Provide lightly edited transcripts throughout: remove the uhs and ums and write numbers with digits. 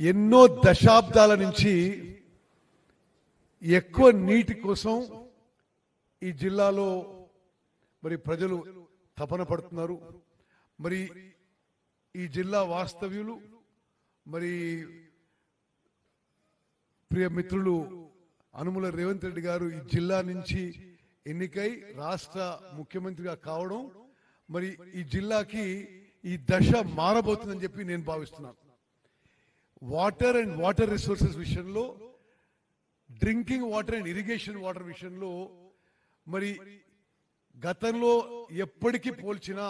ఎన్నో దశాబ్దాల నుంచి ఎక్కువ నీటి కోసం ఈ జిల్లాలో మరి ప్రజలు తపన పడుతున్నారు. మరి ఈ జిల్లా వాస్తవ్యులు మరి ప్రియ మిత్రులు అనుముల రేవంత్ రెడ్డి గారు ఈ జిల్లా నుంచి ఎన్నికై రాష్ట్ర ముఖ్యమంత్రిగా కావడం మరి ఈ జిల్లాకి ఈ దశ మారబోతుందని చెప్పి నేను భావిస్తున్నాను. వాటర్ అండ్ వాటర్ రిసోర్సెస్ విషయంలో, drinking water and irrigation water విషయంలో మరి గతంలో ఎప్పటికీ పోల్చినా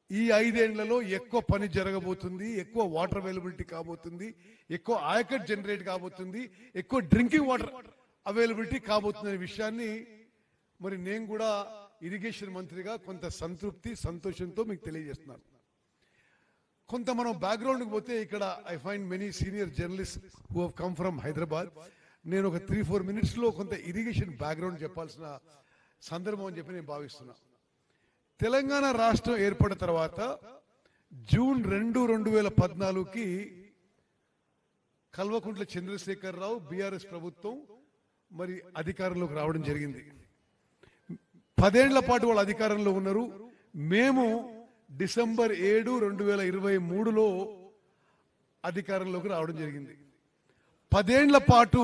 ఈ 5 ఏళ్లలో ఎక్కువ పని జరగబోతుంది, ఎక్కువ వాటర్ అవైలబిలిటీ కాబోతుంది, ఎక్కువ ఆయకట్ జనరేట్ కాబోతుంది, ఎక్కువ డ్రింకింగ్ వాటర్ అవైలబిలిటీ కాబోతుంది అనే విషయాన్ని మరి నేను కూడా ఇరిగేషన్ మంత్రిగా కొంత సంతృప్తి సంతోషంతో మీకు తెలియజేస్తున్నాను. కొంత మనం బ్యాక్గ్రౌండ్కి పోతే ఇక్కడ I find many senior journalist who have come from Hyderabad. నేను ఒక 3-4 మినిట్స్లో కొంత ఇరిగేషన్ బ్యాక్గ్రౌండ్ చెప్పాల్సిన సందర్భం అని చెప్పి నేను భావిస్తున్నా. తెలంగాణ రాష్ట్రం ఏర్పడిన తర్వాత జూన్ 2, 2014కి కల్వకుంట్ల చంద్రశేఖరరావు బీఆర్ఎస్ ప్రభుత్వం మరి అధికారంలోకి రావడం జరిగింది. 10 ఏళ్ల పాటు వాళ్ళు అధికారంలో ఉన్నారు. మేము డిసెంబర్ 7, 2023లో అధికారంలోకి రావడం జరిగింది. 10 ఏళ్ల పాటు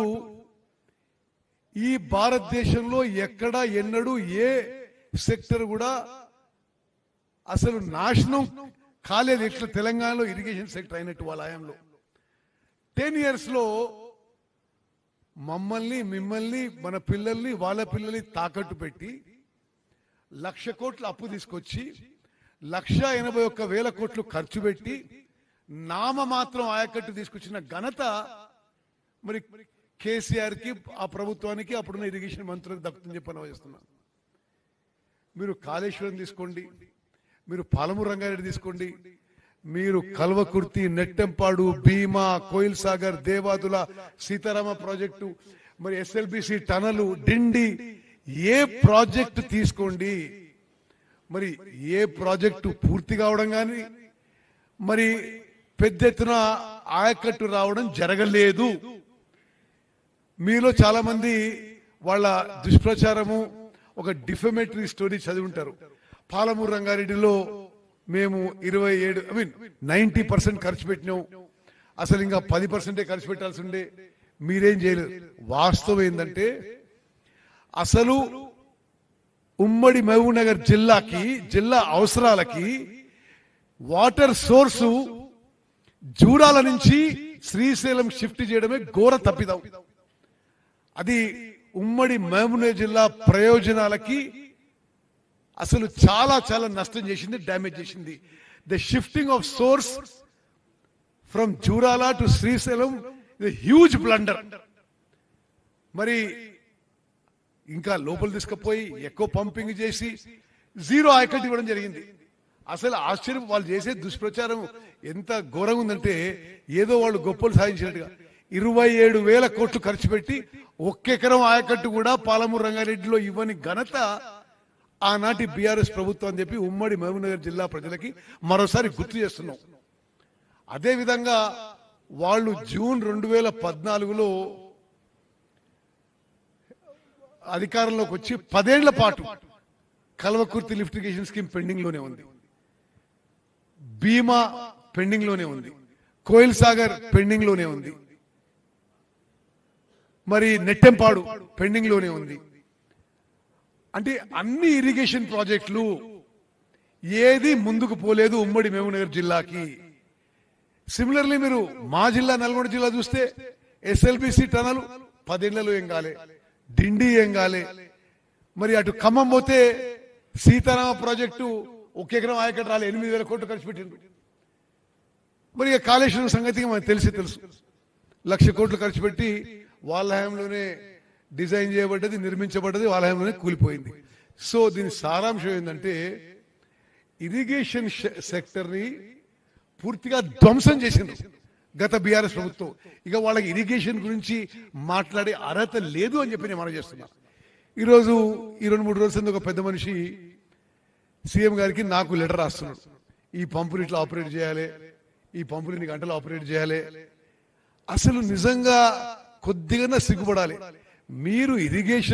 ఈ భారతదేశంలో ఎక్కడ ఎన్నడూ ఏ సెక్టర్ కూడా అసలు నాశనం కాలేదు ఇట్లా తెలంగాణలో ఇరిగేషన్ సెక్టర్ అయినట్టు వాళ్ళ హయాంలో. 10 yearsలో మమ్మల్ని, మిమ్మల్ని, మన పిల్లల్ని, వాళ్ళ పిల్లల్ని తాకట్టు పెట్టి 1,00,000 కోట్లు అప్పు తీసుకొచ్చి 1,81,000 కోట్లు ఖర్చు పెట్టి నామమాత్రం ఆయకట్టు తీసుకొచ్చిన ఘనత మరి కేసీఆర్ కి, ఆ ప్రభుత్వానికి, అప్పుడున్న ఇరిగేషన్ మంత్రులకు దక్కుతుందని చెప్పి అనుభవిస్తున్నాను. మీరు కాళేశ్వరం తీసుకోండి, మీరు పాలమూరు రంగారెడ్డి తీసుకోండి, మీరు కల్వకుర్తి, నెట్టెంపాడు, భీమా, కోయిల్ సాగర్, దేవాదుల, సీతారామ ప్రాజెక్టు, మరి ఎస్ఎల్బిసి టనలు, డిండి, ఏ ప్రాజెక్టు తీసుకోండి, మరి ఏ ప్రాజెక్టు పూర్తి కావడం కానీ మరి పెద్ద ఎత్తున ఆయకట్టు రావడం జరగలేదు. మీలో చాలా మంది వాళ్ళ దుష్ప్రచారము, ఒక డిఫమేటరీ స్టోరీ చదివి ఉంటారు. పాలమూరు రంగారెడ్డిలో మేము 90% ఖర్చు పెట్టినాం, అసలు ఇంకా 10% ఖర్చు పెట్టాల్సి ఉండే, మీరేం చేయలేదు. వాస్తవం ఏంటంటే అసలు ఉమ్మడి మహబూబ్ నగర్ జిల్లాకి, జిల్లా అవసరాలకి వాటర్ సోర్సు జూరాల నుంచి శ్రీశైలం షిఫ్ట్ చేయడమే ఘోర తప్పిదం. అది ఉమ్మడి మహబూబ్ నగర్ జిల్లా ప్రయోజనాలకి అసలు చాలా చాలా నష్టం చేసింది, డ్యామేజ్ చేసింది. The shifting of swords from Jurala to Srisailam huge blunder. మరి ఇంకా లోపల తీసుకుపోయి ఎక్కువ పంపింగ్ చేసి 0 ఆయకట్టు ఇవ్వడం జరిగింది. అసలు ఆశ్చర్యం, వాళ్ళు చేసే దుష్ప్రచారం ఎంత ఘోరంగా ఉందంటే ఏదో వాళ్ళు గొప్పలు సాధించినట్టుగా 27,000 కోట్లు ఖర్చు పెట్టి 1 ఎకరం ఆయకట్టు కూడా పాలమూరు రంగారెడ్డిలో ఇవ్వని ఘనత ఆనాటి బీఆర్ఎస్ ప్రభుత్వం అని చెప్పి ఉమ్మడి మహబూబ్ నగర్ జిల్లా ప్రజలకి మరోసారి గుర్తు చేస్తున్నాం. అదేవిధంగా వాళ్ళు జూన్ 2014లో అధికారంలోకి వచ్చి 10 ఏళ్ల పాటు Kalwakurthy lift irrigation scheme pending లోనే ఉంది, భీమా పెండింగ్ లోనే ఉంది, కోయిల్ సాగర్ పెండింగ్ లోనే ఉంది, మరి నెట్టెంపాడు పెండింగ్ లోనే ఉంది. అంటే అన్ని ఇరిగేషన్ ప్రాజెక్టులు ఏది ముందుకు పోలేదు ఉమ్మడి మహబూబ్ నగర్ జిల్లాకి. సిమిలర్లీ మీరు మా జిల్లా నల్గొండ జిల్లా చూస్తే ఎస్ఎల్బిసి టనల్ 10 ఏళ్లలో ఏం కాలే, డిండి ఏం కాలే. మరి అటు ఖమ్మం పోతే సీతారామ ప్రాజెక్టు 1 ఎకరం ఆయకట్టు రాలే, 8,000 కోట్లు ఖర్చు పెట్టింది. మరి ఇక కాళేశ్వరం సంగతికి మనకు తెలుసు, 1,00,000 కోట్లు ఖర్చు పెట్టి వాళ్ళ హయాంలోనే డిజైన్ చేయబడ్డది, నిర్మించబడ్డది, వాళ్ళ హయాంలోనే కూలిపోయింది. సో దీని సారాంశం ఏంటంటే ఇరిగేషన్ సెక్టర్ని పూర్తిగా ధ్వంసం చేసింది గత బీఆర్ఎస్ ప్రభుత్వం. ఇక వాళ్ళకి ఇరిగేషన్ గురించి మాట్లాడే అర్హత లేదు అని చెప్పి నేను మనం చేస్తున్నా. ఈరోజు ఈ 2-3 రోజుల ఒక పెద్ద మనిషి సీఎం గారికి నాకు లెటర్ రాస్తున్నాడు. ఈ పంపులు ఇట్లా ఆపరేట్ చేయాలి, ఈ పంపులు ఇన్ని గంటలు ఆపరేట్ చేయాలి, అసలు నిజంగా కొద్దిగా సిగ్గుపడాలి. మీరు ఇరిగేషన్